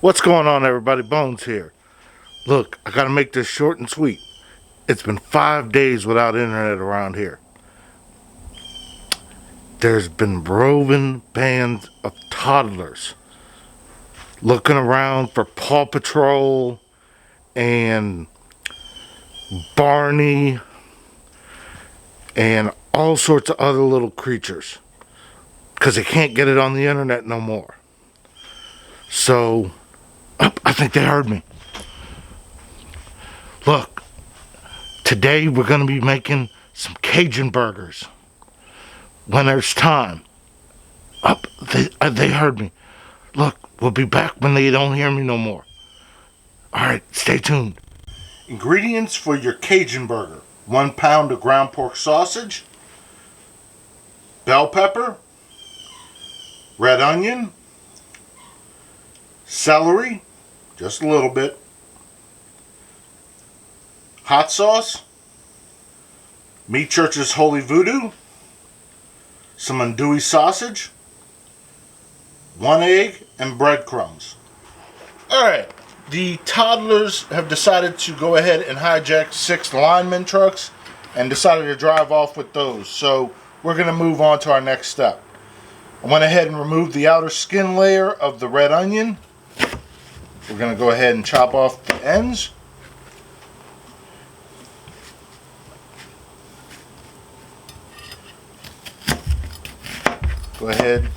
What's going on, everybody? Bones here. Look, I gotta make this short and sweet. It's been 5 days without internet around here. There's been roving bands of toddlers looking around for Paw Patrol and Barney and all sorts of other little creatures because they can't get it on the internet no more. So, I think they heard me. Look, today we're going to be making some Cajun burgers when there's time. They heard me. Look, we'll be back when they don't hear me no more. Alright, stay tuned. Ingredients for your Cajun burger: 1 pound of ground pork sausage, bell pepper, red onion, celery, just a little bit, hot sauce, Meat Church's Holy Voodoo, some andouille sausage, 1 egg, and breadcrumbs. Alright, the toddlers have decided to go ahead and hijack 6 lineman trucks and decided to drive off with those. So we're going to move on to our next step. I went ahead and removed the outer skin layer of the red onion. We're going to go ahead and chop off the ends. Go ahead.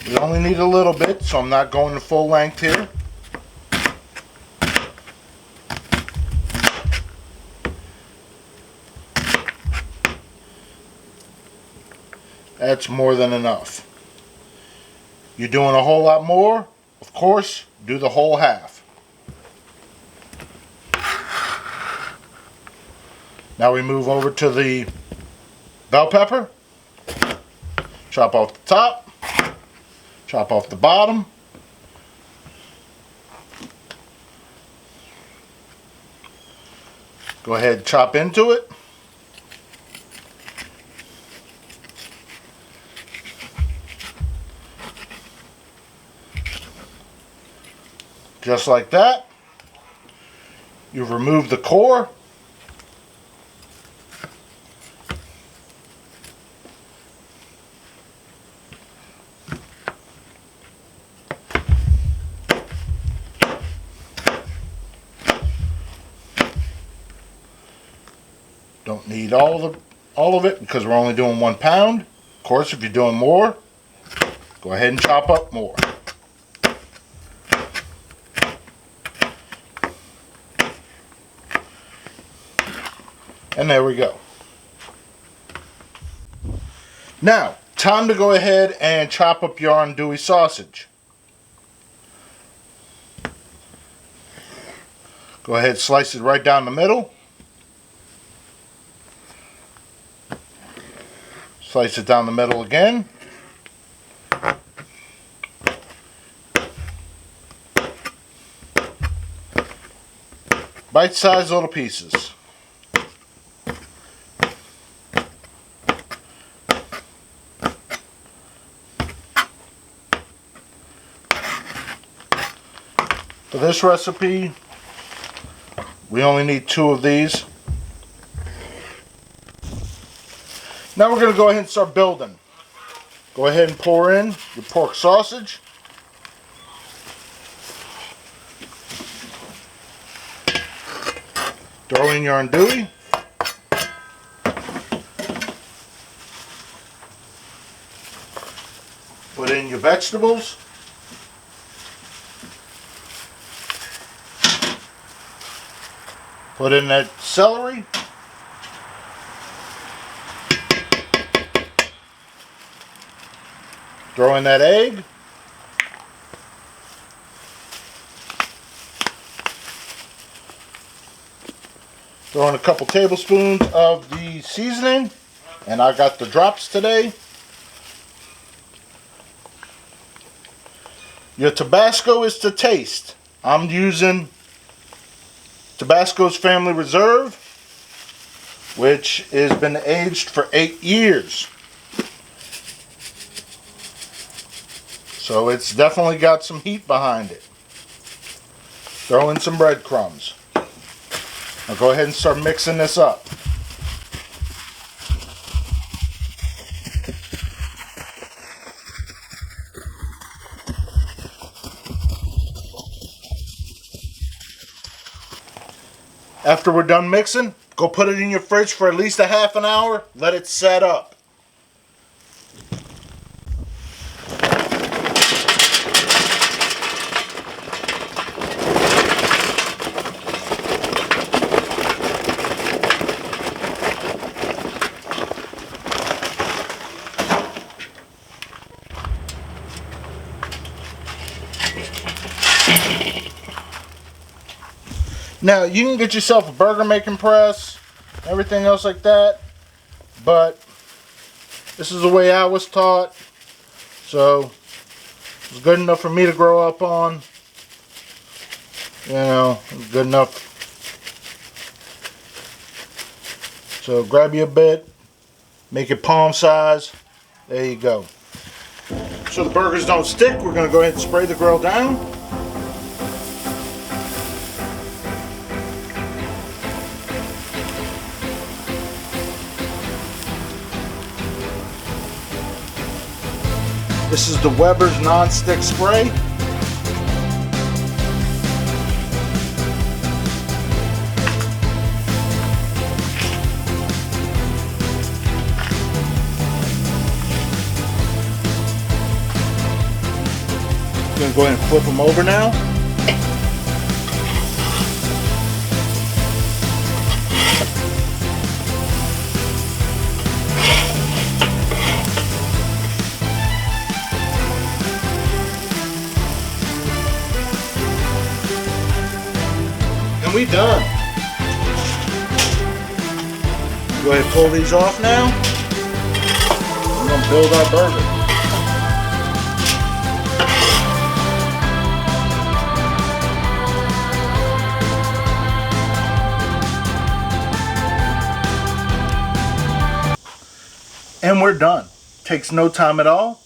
We only need a little bit, so I'm not going to full length here. That's more than enough. You're doing a whole lot more, of course, do the whole half. Now we move over to the bell pepper. Chop off the top. Chop off the bottom. Go ahead and chop into it. Just like that. You've removed the core. Don't need all of it because we're only doing 1 pound. Of course, if you're doing more, go ahead and chop up more. And there we go. Now, time to go ahead and chop up your andouille sausage. Go ahead, slice it right down the middle. Slice it down the middle again. Bite-sized little pieces. For this recipe, we only need 2 of these. Now we're going to go ahead and start building. Go ahead and pour in your pork sausage. Throw in your andouille. Put in your vegetables. Put in that celery. Throw in that egg. Throw in a couple tablespoons of the seasoning. And I got the drops today. Your Tabasco is to taste. I'm using Tabasco's Family Reserve, which has been aged for 8 years. So it's definitely got some heat behind it. Throw in some breadcrumbs. Now go ahead and start mixing this up. After we're done mixing, go put it in your fridge for at least a half an hour. Let it set up. Now, you can get yourself a burger making press, everything else like that, but this is the way I was taught, so it's good enough for me to grow up on. You know, it's good enough. So grab you a bit, make it palm size, there you go. So the burgers don't stick, we're going to go ahead and spray the grill down. This is the Weber's non-stick spray. I'm going to go ahead and flip them over now. And we done. Go ahead and pull these off now. We're going to build our burger. And we're done. Takes no time at all.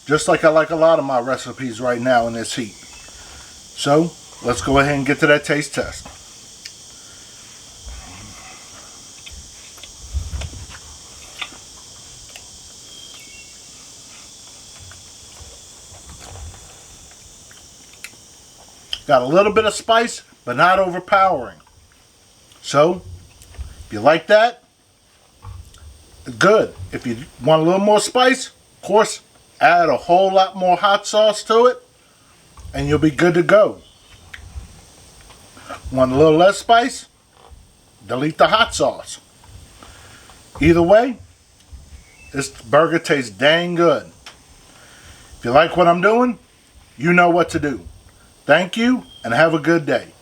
Just like I like a lot of my recipes right now in this heat. So, let's go ahead and get to that taste test. Got a little bit of spice, but not overpowering. So, if you like that, good. If you want a little more spice, of course, add a whole lot more hot sauce to it, and you'll be good to go. Want a little less spice? Delete the hot sauce. Either way, this burger tastes dang good. If you like what I'm doing, you know what to do. Thank you, and have a good day.